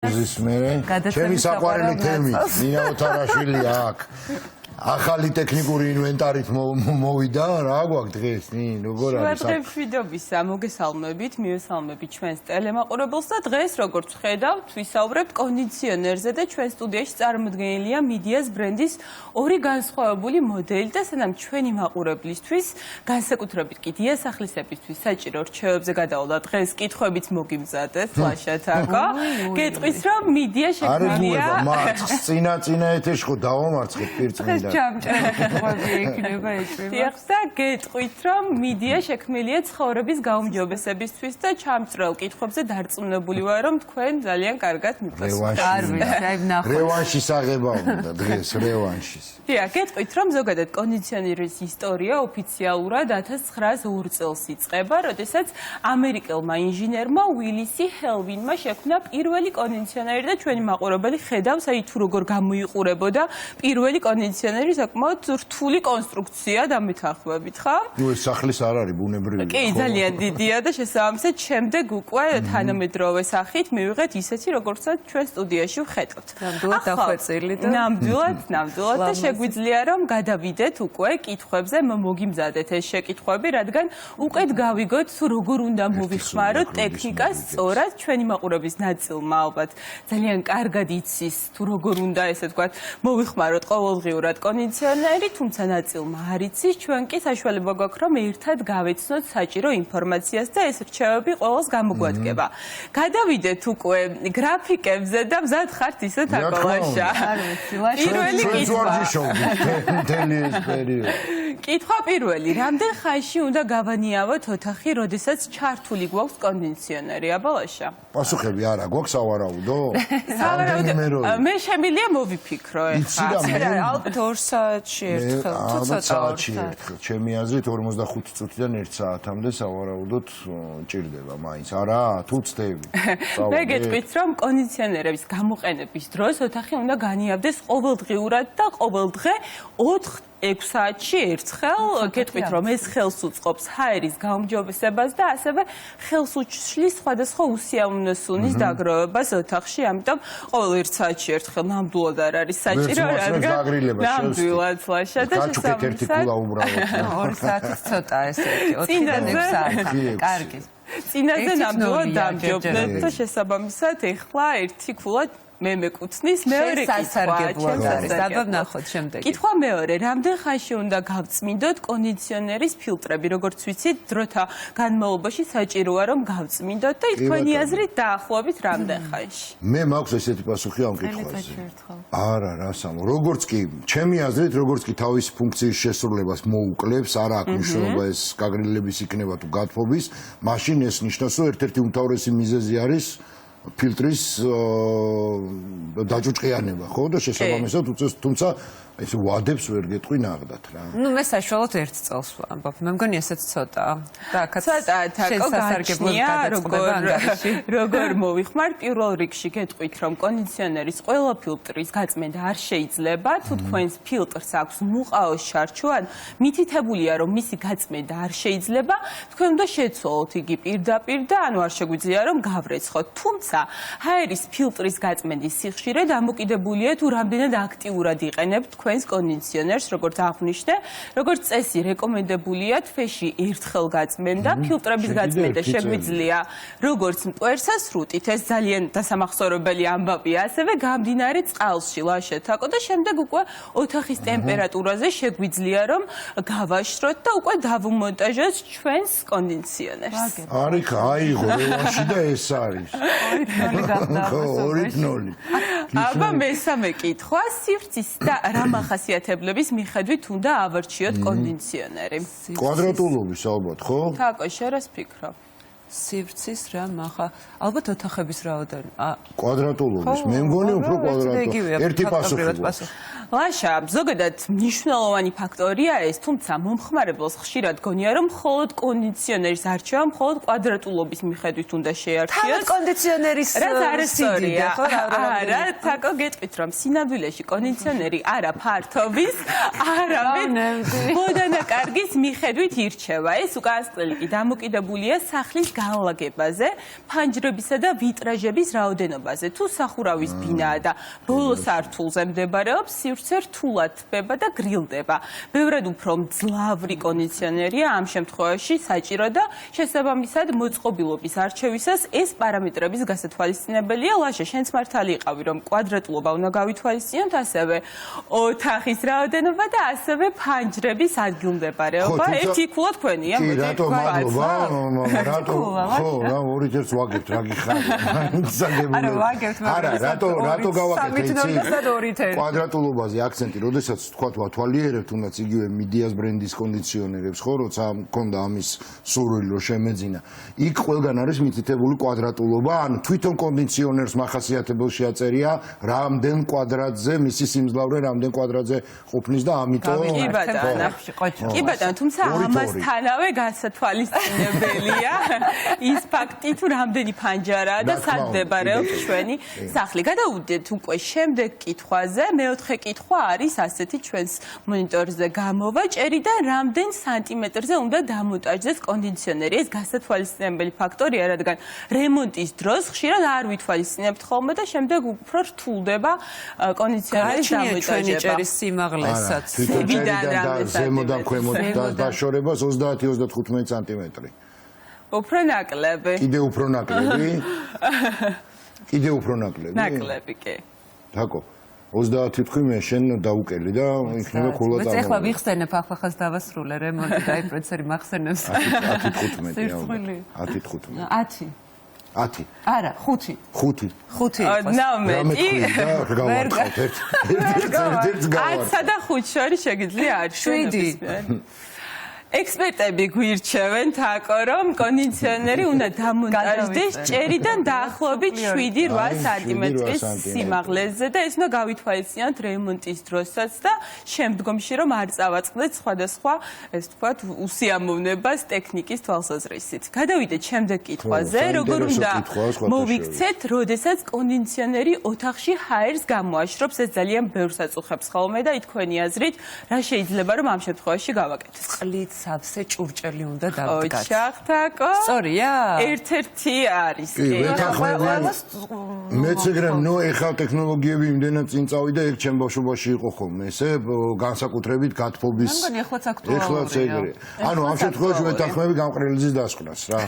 ჩემი საყვარელი თემი ნინა ოთარაშვილია აქ ახალი ტექნიკური ინვენტარით მოვიდა რა გვაქვს დღეს როგორ არის მშვიდობისა მოგესალმებით მივესალმებით ჩვენს ტელემაყურებელს და დღეს როგორც ხედავთ ვისაუბრებთ კონდიციონერზე და ჩვენ სტუდიაში წარმოდგენილია მიდიას ბრენდის ორი განსხვავებული მოდელი და სანამ ჩვენი მაყურებლისთვის განსაკუთრებით კი დიასახლისებისთვის საჭირო რჩევებზე გადავალა დღეს კითხვებით მოგიმზადეთ ლაშათაკო გეტყვის რომ მიდია შექმნილია წინა ეთერში ხო დავამარცხეთ პირწმინდა და გეტყვით რომ მიდია შექმნილია ცხოვრების გაუმჯობესებისთვის და ჩამწრელ კითხვებზე დარწმუნებული ვარ რომ თქვენ ძალიან კარგად მიფასებთ. რევანშის აღება უნდა დღეს რევანშის. გეტყვით რომ ზოგადად კონდიციონერის ისტორია ოფიციალურად 1902 წელს იწყება, როდესაც ამერიკელმა ინჟინერმა უილისი ჰელვინმა შექმნა პირველი კონდიციონერი და ჩვენი მაყურებელი ხედავს აი თუ როგორ გამოიყურებოდა პირველი კონდიციონერი საკმაოდ რთული კონსტრუქცია დამეთანხმებით, ხო? ნუ ეს სახლის არ არის ბუნებრივი. კი, ძალიან დიდია და შესაბამისად შემდეგ უკვე თანამედროვე სახით მივიღეთ ისეთი, როგორცაც ჩვენ სტუდიაში ვხედავთ. ნამდვილად დახვეწილი და ნამდვილად და შეგვიძლია რომ გადავიდეთ უკვე კითხვებზე, მოგიმზადეთ ეს შეკითხვები, რადგან უკეთ გავიგოთ თუ როგორ უნდა მოვიხმაროთ ტექნიკას სწორად ჩვენი მაყურების ნაწილმა ალბათ ძალიან კარგად იცის თუ როგორ უნდა ესე ვთქვათ მოვიხმაროთ ყოველდღიურად კონდიციონერი, თუმცა ნაწილმა არ იცის, ჩვენ კი საშუალება გვაქვს რომ ერთად გავეცნოთ საჭირო ინფორმაციას და ეს რჩევები ყველას გამოგვადგება. გადავიდეთ უკვე გრაფიკებზე და მზად ხართ ისე თაკოლაშა. პირველი კითხვა პირველი, რამდენ ხანში უნდა გავანიავოთ ოთახი, როდესაც ჩართული გვაქვს კონდიციონერი, აბალაშა? პასუხები არა გვაქვს სავარაუდო? მე შემიძლია მოვიფიქრო ეხლა. ალბათ 2 საათში ერთხელ, თუ ცოტა 2 საათი. ჩემი აზრით 45 წუთიდან 1 საათამდე სავარაუდოდ ჭირდება მაინც. არა, თუ ცდები. მე გეტყვით რომ კონდიციონერების გამოყენების დროს ოთახი უნდა განიავდეს ყოველდღიურად და ყოველდღე 4-6 საათში ერთხელ. გეტყვით რომ ეს ხელს უწყობს ჰაერის გაუმჯობესებას და ასევე ხელს უშლის სხვადასხვა უსიამოვნო სუნის დაგროვებას ოთახში, ამიტომ ყოველ 1 საათში ერთხელ ნამდვილად არ არის საჭირო, რადგან ნამდვილად ლაშა და შესაბამისად 2 საათი ცოტა ესეთი 4-დან 6 საათი. კარგი. წინაზე ნამდვილად დამჯობნეთ და შესაბამისად ეხლა ერთი ქულა მე მეკუთვნის მეორე კითხვა მეორე რამდენ ხანში უნდა გავწმინდოთ კონდიციონერის ფილტრები როგორც ვიცით დროთა განმავლობაში საჭიროა რომ გავწმინდოთ და თქვენი აზრით დაახლოებით რამდენ ხანში მე მაქვს ესეთი პასუხი ამ კითხვაზე არა რასამო როგორც კი ჩემი აზრით როგორც კი თავის ფუნქციის შესრულებას მოუკლებს არა აქვს მნიშვნელობა ეს გაგრილების იქნება თუ გათბობის მაშინ ეს ნიშნავს რომ ერთ-ერთი უმთავრესი მიზეზი არის ფილტრის დაჯუჭყიანება, ხო და შესაბამისად თუმცა ეს ვადებს ვერ გეტყვი ნახდათ რა. ნუ მე საშუალოდ 1 წელს ვამბობ. მე მგონი ესეც ცოტაა. და აქაც შესასარგებლოა როგორ მოვიხმარ პირველ რიგში გეტყვით რომ კონდიციონერის ყველა ფილტრის გაწმენდა არ შეიძლება თუ თქვენს ფილტრს აქვს მუყაოს შარჩო ან მითითებულია რომ მისი გაწმენდა არ შეიძლება თქვენ უნდა შეცვალოთ იგი პირდაპირ და ანუ არ შეგვიძლია რომ გავრეცხოთ თუმცა ჰაერის ფილტრის გაწმენდის სიხშირე დამოკიდებულია თუ რამდენად აქტიურად იყენებთ თქვენს კონდიციონერს როგორც აღვნიშნე როგორც წესი რეკომენდებულია თვეში ერთხელ გაწმენდა ფილტრების გაწმენდა შეგვიძლია როგორც მტვერსა სრუტით ეს ძალიან დასამახსოვრებელი ამბავია ასევე გამდინარე წყალში ლაშეთაკო და შემდეგ უკვე ოთახის ტემპერატურაზე შეგვიძლია რომ გავაშროთ და უკვე დავუმონტაჟოთ ჩვენს კონდიციონერს არის აიღო რევანში და ეს არის 2-0 აბა მესამე კითხვა სივრცის და რა მახასიათებლების მიხედვით უნდა ავარჩიოთ კონდიციონერი კვადრატულობის ალბათ ხო თაკო შენ რას ფიქრობ სივრცის რა მახა ალბათ ოთახების რაოდენობა კვადრატულობის მე მგონი უფრო კვადრატული ერთი პასუხი ლაშა ზოგადად მნიშვნელოვანი ფაქტორია ეს თუმცა მომხმარებელს ხშირად გონია რომ მხოლოდ კონდიციონერის არჩევა მხოლოდ კვადრატულობის მიხედვით უნდა შეარჩიოს თავად კონდიციონერის სიდიდე ხო არა თაკო გეტყვით რომ სინამდვილეში კონდიციონერი არა ფართობის არამედ მოდანაკარგის მიხედვით ირჩევა ეს უკანასკნელი კი დამოკიდებულია სახლის განლაგებაზე, ფანჯრებისა და ვიტრაჟების რაოდენობაზე. თუ სახურავის ბინაა და ბოლო სართულზე მდებარეობს, სივრცე რთულად თბება და გრილდება. ბევრად უფრო მძლავრი კონდიციონერია ამ შემთხვევაში საჭირო და შესაბამისად მოწყობილობის არჩევისას ეს პარამეტრების გასათვალისწინებელია. ლაშა, შენც მართალი იყავი, რომ კვადრატულობა უნდა გავითვალისწინოთ, ასევე ოთახის რაოდენობა და ასევე ფანჯრების ადგილმდებარეობა. ერთიქულად თქვენია, კი, რატო მადლობა? რატო? ხო, რა ორიჯერს ვაგებთ, რა გიხარ? არა, ვაგებთ, არა, რატო გავაკეთე იცი? კვადრატულობაზე აქცენტი, როდესაც თქვათ ვათვალიერებთ, თუნდაც იგივე მიდიას ბრენდის კონდიციონერებს, ხო, როცა მქონდა ამის სურვილი რომ შემეძინა. იქ ყველგან არის მითითებული კვადრატულობა, ან თვითონ კონდიციონერს მახასიათებელში აწერია, რამდენ კვადრატზე მისი სიმძლავრე, რამდენ კვადრატზე ყოფნის და ამიტომ კი ბატონო, თუმცა ამასთანავე გასათვალისწინებელია ის ფაქტი, თუ რამდენი ფანჯარაა და სად მდებარეობს ჩვენი სახლი. გადავიდეთ უკვე შემდეგ კითხვაზე. მეოთხე კითხვა არის ასეთი, ჩვენს მონიტორზე გამოვაჭერი და რამდენ სანტიმეტრზე უნდა დამონტაჟდეს კონდიციონერი. ეს გასათვალისწინებელი ფაქტორია, რადგან რემონტის დროს ხშირად არ ვითვალისწინებთ ხოლმე და შემდეგ უფრო რთულდება კონდიციონერის დამონტაჟება. ჭერის სიმაღლესაც. ზემოდან ქვემოთ დაშორებას 30-35 სანტიმეტრი. უფრო ნაკლები. კიდე უფრო ნაკლები? კიდე უფრო ნაკლები? ნაკლები, კი. თაკო 30 თქვი მე შენ დაუკელი და იქნება ქულა წამოვა. ეხლა ვიხსენებ ახლა დავასრულე რემონტი და პროფესორი მახსენებს. 10-15. 10. 10. არა, 5. 5. 5. ნამეტი. გავარცხავთ ერთ გავარცხავთ. 10 და 5 შორის შეგიძლია არ 7. ექსპერტები გვირჩევენ თაკო, რომ კონდიციონერი უნდა დამონტაჟდეს ჭერიდან დაახლოებით 7-8 სანტიმეტრის სიმაღლეზე და ეს უნდა გავითვალისწინოთ რემონტის დროსაც და შემდგომში რომ არ წავაწყდეთ სხვადასხვა, ეს თქვათ, უსიამოვნებას ტექნიკის თვალსაზრისით. გადავიდეთ შემდეგ კითხვაზე, როგორ უნდა მოვიქცეთ, როდესაც კონდიციონერი ოთახში ჰაერს გამოაშრობს, ეს ძალიან ბევრს აწუხებს ხოლმე და თქვენი აზრით, რა შეიძლება რომ ამ შემთხვევაში გავაკეთოთ? წყლით სავსე ჭურჭელი უნდა დავდგათ. ოჩახთაკო. სწორია? ერთ-ერთი არის. მეც ეგრე ნუ ეხლა ტექნოლოგიები იმდენად წინ წავიდა, ეგ ჩემ ბავშვობაში იყო ხოლმე, ესე განსაკუთრებით გათბობის. მგონი ეხლაც აქტუალურია. ეხლაც ეგრე. ანუ ამ შემთხვევაში ვეთანხმები გამყრელიძის დასკვნას რა.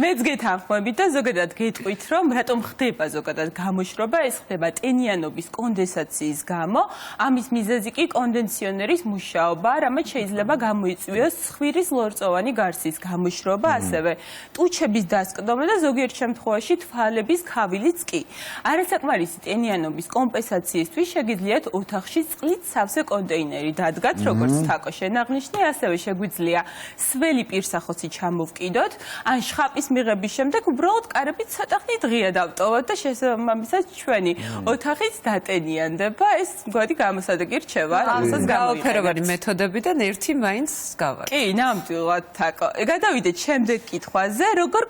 მეც გეთანხმებით და ზოგადად გეტყვით, რომ რატომ ხდება ზოგადად გამოშრობა, ეს ხდება ტენიანობის კონდენსაციის გამო. ამის მიზეზი კი კონდიციონერის მუშაობა, რამაც შეიძლება გამოიწვიოს ცხვირის ლორწოვანი გარსის გამოშრობა, ასევე ტუჩების დასკდომა და ზოგიერთ შემთხვევაში თვალების ქავილიც კი. არასაკმარისი ტენიანობის კომპენსაციისთვის შეგიძლიათ ოთახში წყლით სავსე კონტეინერი დადგათ, როგორც თაკო შენ აღნიშნე, ასევე შეგვიძლია სველი პირსახოცი ჩამოვკიდოთ, ან შხაპის მიღების შემდეგ უბრალოდ კარები ცოტა ხნით ღია დავტოვოთ და შესაბამისად ჩვენი ოთახიც დატენიანდება. ეს მგონი გამოსადეგი რჩევა, რასაც გაოფეროვანი მეთოდებიდან ერთი მაინც გავაკეთე. კი, ნამდვილად თაკო. გადავიდეთ შემდეგ კითხვაზე, როგორ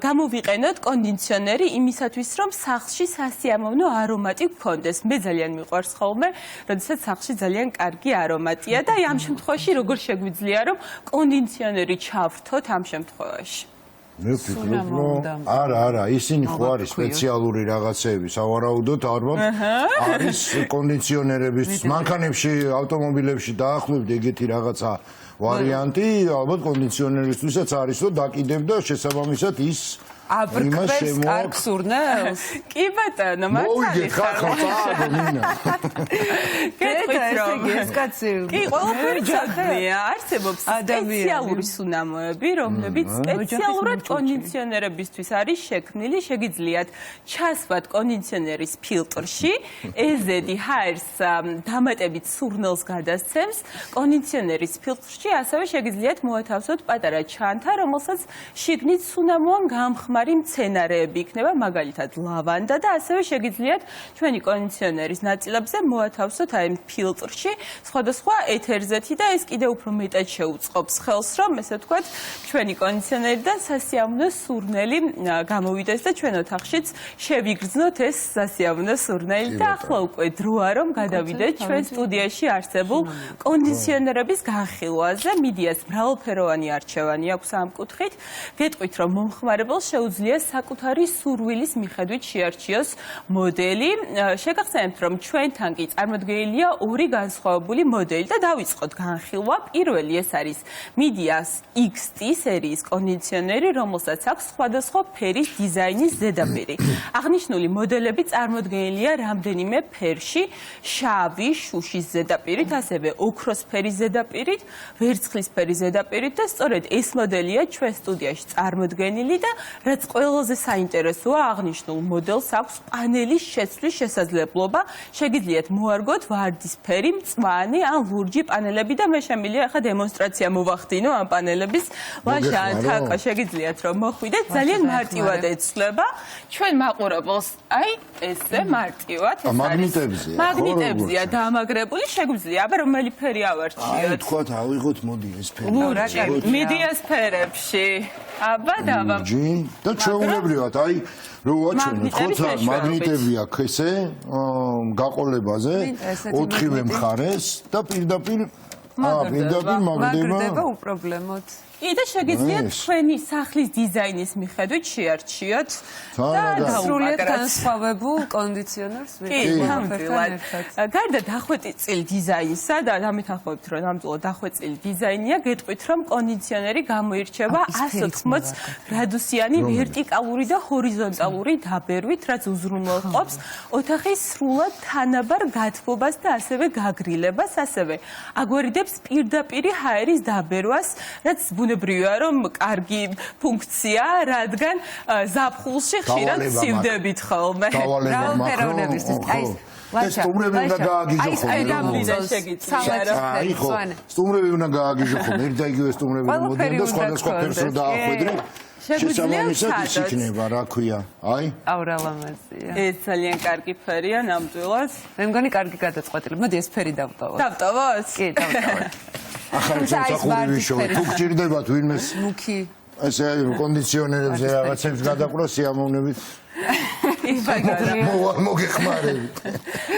გამოვიყენოთ კონდიციონერი იმისათვის, რომ სახლში სასიამოვნო არომატი გქონდეს. მე ძალიან მიყვარს ხოლმე, როდესაც სახლში ძალიან კარგი არომატია და ამ შემთხვევაში როგორ შეგვიძლია, რომ კონდიციონერი ჩავრთოთ ამ შემთხვევაში? მე ვფიქრობ, რომ არა, ისინი ხო არის სპეციალური რაღაცეები, სავარაუდოდ ალბათ არის კონდიციონერებისთვის, მანქანებში, ავტომობილებში დაახლოებით ეგეთი რაღაცა ვარიანტი, ალბათ კონდიციონერისთვისაც არის, რომ დაკიდებ და შესაბამისად ის აბრკბეს კარგ სურნელს? კი ბატონო, მართალი ხარ. კი, ყველაფერი ჯადია. არსებობს სპეციალური სუნამოები, რომლებიც სპეციალურად კონდიციონერებისთვის არის შექმნილი. შეგიძლიათ ჩასვათ კონდიციონერის ფილტრში, ეზედი ჰაერს დამატებით სურნელს გადასცემს. კონდიციონერის ფილტრში ასევე შეგიძლიათ მოათავსოთ პატარა ჩანთა, რომელსაც შიგნით სუნამოა გამხმარი მცენარეები იქნება, მაგალითად ლავანდა და ასევე შეგიძლიათ ჩვენი კონდიციონერის ნაწილებზე მოათავსოთ აი ფილტრში სხვადასხვა ეთერზეთი და ეს კიდევ უფრო მეტად შეუწყობს ხელს, რომ ესე ვთქვათ, ჩვენი კონდიციონერიდან სასიამოვნო სურნელი გამოვიდეს და ჩვენ ოთახშიც შევიგრძნოთ ეს სასიამოვნო სურნელი და ახლა უკვე დროა რომ გადავიდეთ ჩვენ სტუდიაში არსებულ კონდიციონერების განხილვაზე. მიღწევაზე. მიდიას მრავალფეროვანი არჩევანი აქვს ამ კუთხით. გეტყვით, რომ მომხმარებელს შეუძლია საკუთარი სურვილის მიხედვით შეარჩიოს მოდელი. შეგახსენებთ, რომ ჩვენთან კი წარმოდგენილია ორი განსხვავებული მოდელი და დავიწყოთ განხილვა. პირველი ეს არის მიდიას XT სერიის კონდიციონერი, რომელსაც აქვს სხვადასხვა ფერის დიზაინის ზედაპირი. აღნიშნული მოდელები წარმოდგენილია რამდენიმე ფერში, შავი, შუშის ზედაპირით, ასევე ოქროს ფერის ზედაპირით, ვერცხლის ფერის ზედაპირით და სწორედ ეს მოდელია ჩვენ სტუდიაში წარმოდგენილი და რაც ყველაზე საინტერესოა, აღნიშნულ მოდელს აქვს პანელის შეცვლის შესაძლებლობა. შეგიძლიათ მოარგოთ ვარდისფერი, მწვანე ან ლურჯი პანელები და მე შემიძლია ახლა დემონსტრაცია მოვახდინო ამ პანელების. ლაშა ან თაკა შეგიძლიათ რომ მოხვიდეთ, ძალიან მარტივად ეცვლება. ჩვენ მაყურებელს აი ესე მარტივად ეს არის. მაგნიტებზეა დამაგრებული, შეგვიძლია აბა რომელი ფერი ავარჩიოთ. აი თქვათ ავიღოთ მოდი ეს ფერი. მიდიას ფერებში. აბა დავა. და ჩვეულებრივად აი რო ვაჩვენოთ ხოთა მაგნიტები აქვს ესე გაყოლებაზე 4-ვე მხარეს და პირდაპირ მაგრდება უპრობლემოდ. და შეგიძლიათ თქვენი სახლის დიზაინის მიხედვით შეარჩიოთ და სრულიად განსხვავებულ კონდიციონერს გარდა დახვეწილი დიზაინსა და დამეთანხმებით რომ ნამდვილად დახვეწილი დიზაინია, გეტყვით რომ კონდიციონერი გამოირჩევა 180 გრადუსიანი ვერტიკალური და ჰორიზონტალური დაბერვით, რაც უზრუნველყოფს ოთახის სრულად თანაბარ გათბობას და ასევე გაგრილებას, ასევე აგვარიდებს პირდაპირი ჰაერის დაბერვას, რაც ბუნებრივია რომ კარგი ფუნქცია, რადგან ზაფხულში ხშირად ცივდებით ხოლმე. მრავალფეროვნებისთვის. ეს სტუმრები უნდა გააგიჟო ხოლმე. სტუმრები უნდა გააგიჟო ხოლმე. ერთ და იგივე სტუმრები მოდიან და სხვადასხვა ფერს რო დაახვედრენ. შესაბამისად ის იქნება, რა ქვია. აი. აურალამაზია. ეს ძალიან კარგი ფერია ნამდვილად. მე მგონი კარგი გადაწყვეტილი. მოდი ეს ფერი დავტოვოთ. დავტოვოთ? კი, დავტოვოთ. ახალი სამსახური ვიშოვე. თუ გჭირდებათ ვინმეს მუქი ესე კონდიციონერებზე რაღაცებს გადაყრა სიამოვნებით. მოგეხმარებით.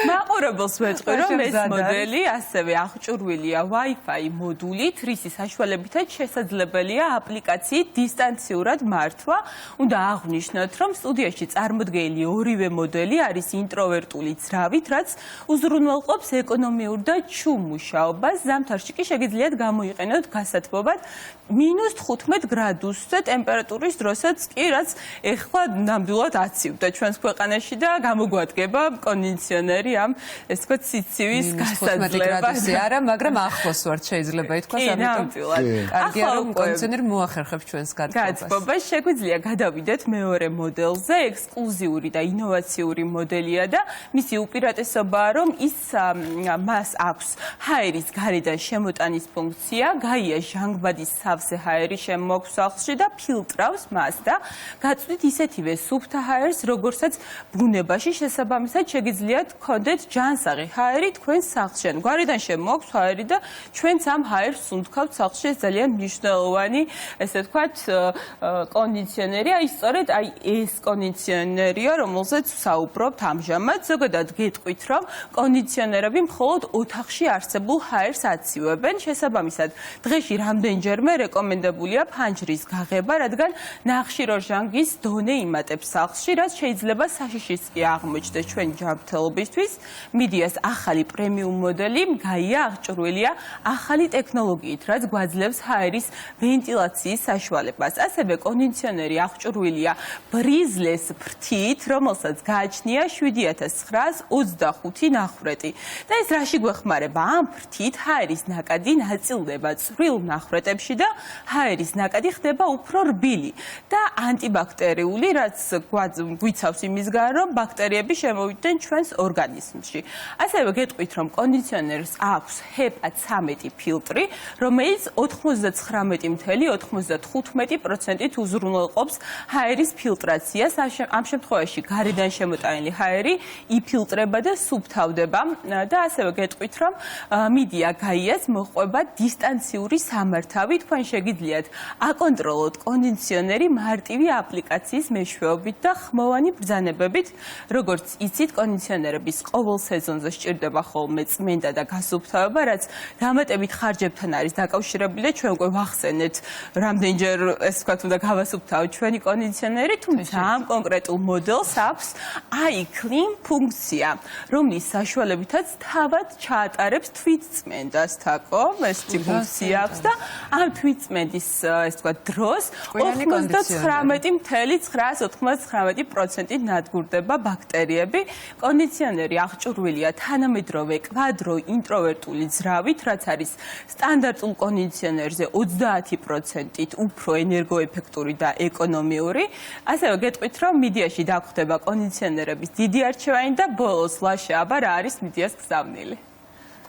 მაყურებელს ვეთყვი, რომ ეს მოდელი ასევე აღჭურვილია Wi-Fi მოდულით, რისი საშუალებითაც შესაძლებელია აპლიკაციით დისტანციურად მართვა. უნდა აღვნიშნოთ, რომ სტუდიაში წარმოდგენილი ორივე მოდელი არის ინტროვერტული ძრავით, რაც უზრუნველყოფს ეკონომიურ და ჩუმ მუშაობას. ზამთარში კი შეგიძლიათ გამოიყენოთ გასათბობად -15 გრადუსზე ტემპერატურის დროსაც კი, რაც ეხლა ნამდვილად აცივდა ჩვენს ქვეყანაში და გამოგვადგება კონდიციონერი ამ ეს თქვა სიცივის გასაძლებას. არა, მაგრამ ახლოს ვართ შეიძლება ითქვას, ამიტომ კარგია რომ კონდიციონერი მოახერხებს ჩვენს გათბობას. შეგვიძლია გადავიდეთ მეორე მოდელზე, ექსკლუზიური და ინოვაციური მოდელია და მისი უპირატესობაა, რომ მას აქვს ჰაერის გარედან შემოტანის ფუნქცია, გაია ჟანგბადის სავსე ჰაერი შემოაქვს სახლში და ფილტრავს მას და გაწვდით ისეთივე სუფთა ჰაერს, როგორცაც ბუნებაში შესაბამისად შეგიძლიათ გქონდეთ ჯანსაღი ჰაერი თქვენ სახლში. გარედან შემოაქვს ჰაერი და ჩვენც ამ ჰაერს უნდქავთ სახლში. ეს ძალიან მნიშვნელოვანი, ესე ვთქვათ, კონდიციონერია. სწორედ აი ეს კონდიციონერია, რომელზეც ვსაუბრობთ ამჟამად. ზოგადად გეტყვით, რომ კონდიციონერები მხოლოდ ოთახში არსებულ ჰაერს აცივებენ. შესაბამისად, დღეში რამდენჯერმე რეკომენდებულია ფანჯრის გაღება, რადგან ნახშირორჟანგის დონე იმატებს სახლში, რაც შეიძლება საშიშიც კი აღმოჩნდეს ჩვენ ჯანმრთელობისთვის. მიდიას ახალი პრემიუმ მოდელი გაია აღჭურვილია ახალი ტექნოლოგიით, რაც გვაძლევს ჰაერის ვენტილაციის საშუალებას. ასევე კონდიციონერი აღჭურვილია ბრიზლეს ფრთით, რომელსაც გააჩნია 7925 ნახრეტი. და ეს რაში გვეხმარება? ამ ფრთით ჰაერის ნაკადი ნაწილდება წვრილ ნახრეტებში და ჰაერის ნაკადი ხდება უფრო რბილი და ანტიბაქტერიული, რაც გვიცავს იმისგან, რომ ბაქტერიები შემოვიდნენ ჩვენს ორგანიზმში. ასევე გეტყვით, რომ კონდიციონერს აქვს HEPA 13 ფილტრი, რომელიც 99.95%-ით უზრუნველყოფს ჰაერის ფილტრაციას. ამ შემთხვევაში გარედან შემოტანილი ჰაერი იფილტრება და სუფთავდება და ასევე გეტყვით, რომ მიდია გაიას მოყვება დისტანციური სამართავი. თქვენ შეგიძლიათ აკონტროლოთ კონდიციონერი მარტივი აპლიკაციის მეშვეობით და ხმოვანი ბრძანებით ბრძანებებით, როგორც იცით, კონდიციონერების ყოველ სეზონზე სჭირდება ხოლმე წმენდა და გასუფთავება, რაც დამატებით ხარჯებთან არის დაკავშირებული და ჩვენ უკვე ვახსენეთ, რამდენჯერ ეს ვთქვათ, უნდა გავასუფთავოთ ჩვენი კონდიციონერი, თუმცა ამ კონკრეტულ მოდელს აქვს iClean ფუნქცია, რომლის საშუალებითაც თავად ჩაატარებს თვითწმენდას თაკო, ეს ფუნქცია აქვს და ამ თვითწმენდის ეს ვთქვათ დროს 99.999% ნადგურდება ბაქტერიები. კონდიციონერი აღჭურვილია თანამედროვე კვადრო ინტროვერტული ძრავით, რაც არის სტანდარტულ კონდიციონერზე 30%-ით უფრო ენერგოეფექტური და ეკონომიური. ასევე გეტყვით, რომ მიდიაში დაგხვდება კონდიციონერების დიდი არჩევანი და ბოლოს ლაშა აბა რა არის მიდიას გზავნილი.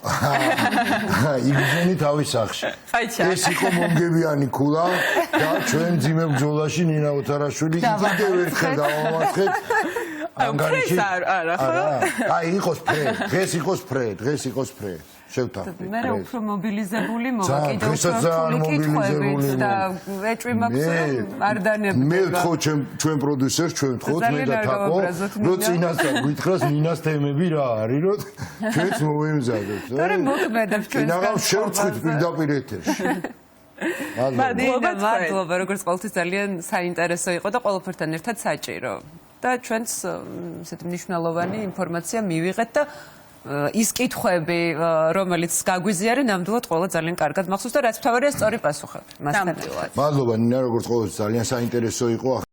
იგზენი თავის სახში. ეს იყო მომგებიანი ქულა და ჩვენ ძიმე ბრძოლაში ნინა ოთარაშვილი კიდევ ერთხელ დავამარხეთ. ანგარიში არა ხო? აი იყოს ფრე, დღეს იყოს ფრე. შევთანხმდით. მე უფრო მობილიზებული მოვა კიდევ უფრო მობილიზებული და ეჭვი მაქვს არ დანებდება. მე ვთხოვ ჩვენ პროდიუსერს, ჩვენ ვთხოვთ მე და თაკო, რომ წინასწარ გითხრას ნინას თემები რა არის, რომ ჩვენც მოვემზადოთ. თორე მოქმედებს ჩვენს ნაღავ შევწყვით პირდაპირ ეთერში. მადლობა, როგორც ყოველთვის ძალიან საინტერესო იყო და ყველაფერთან ერთად საჭირო. და ჩვენც ესეთ მნიშვნელოვანი ინფორმაცია მივიღეთ და ის კითხვები, რომელიც გაგვიზიარენ, ნამდვილად ყველა ძალიან კარგად მახსოვს და რაც მთავარია სწორი პასუხები. მასთან ერთად. მადლობა ნინა, როგორც ყოველთვის ძალიან საინტერესო იყო.